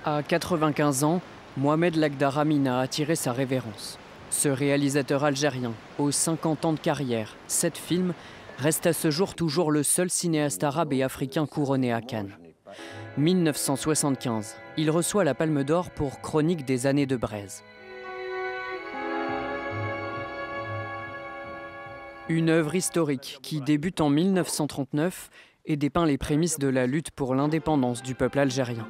À 95 ans, Mohamed Lagdar Amina a attiré sa révérence. Ce réalisateur algérien, aux 50 ans de carrière, 7 films, reste à ce jour toujours le seul cinéaste arabe et africain couronné à Cannes. 1975, il reçoit la Palme d'Or pour Chronique des années de Braise. Une œuvre historique qui débute en 1939 et dépeint les prémices de la lutte pour l'indépendance du peuple algérien.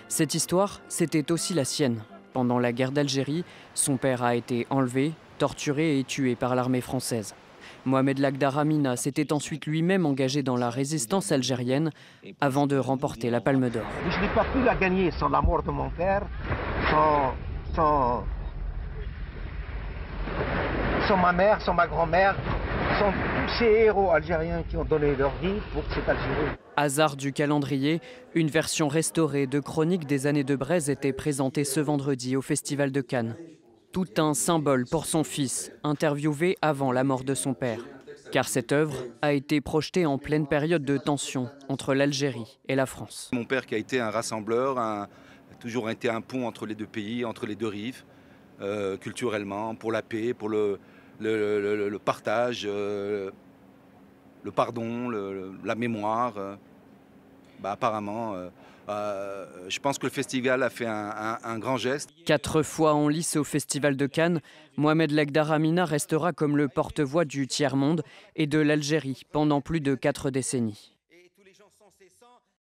Cette histoire, c'était aussi la sienne. Pendant la guerre d'Algérie, son père a été enlevé, torturé et tué par l'armée française. Mohamed Lagdar Amina s'était ensuite lui-même engagé dans la résistance algérienne avant de remporter la Palme d'Or. Je n'ai pas pu la gagner sans la mort de mon père, sans ma mère, sans ma grand-mère, sans tous ces héros algériens qui ont donné leur vie pour cette Algérie. Hasard du calendrier, une version restaurée de Chronique des années de Braise était présentée ce vendredi au Festival de Cannes. Tout un symbole pour son fils, interviewé avant la mort de son père. Car cette œuvre a été projetée en pleine période de tension entre l'Algérie et la France. Mon père qui a été un rassembleur, a toujours été un pont entre les deux pays, entre les deux rives, culturellement, pour la paix, pour le partage, le pardon, la mémoire. Apparemment, je pense que le festival a fait un grand geste. 4 fois en lice au Festival de Cannes, Mohamed Lagdar Amina restera comme le porte-voix du tiers-monde et de l'Algérie pendant plus de 4 décennies.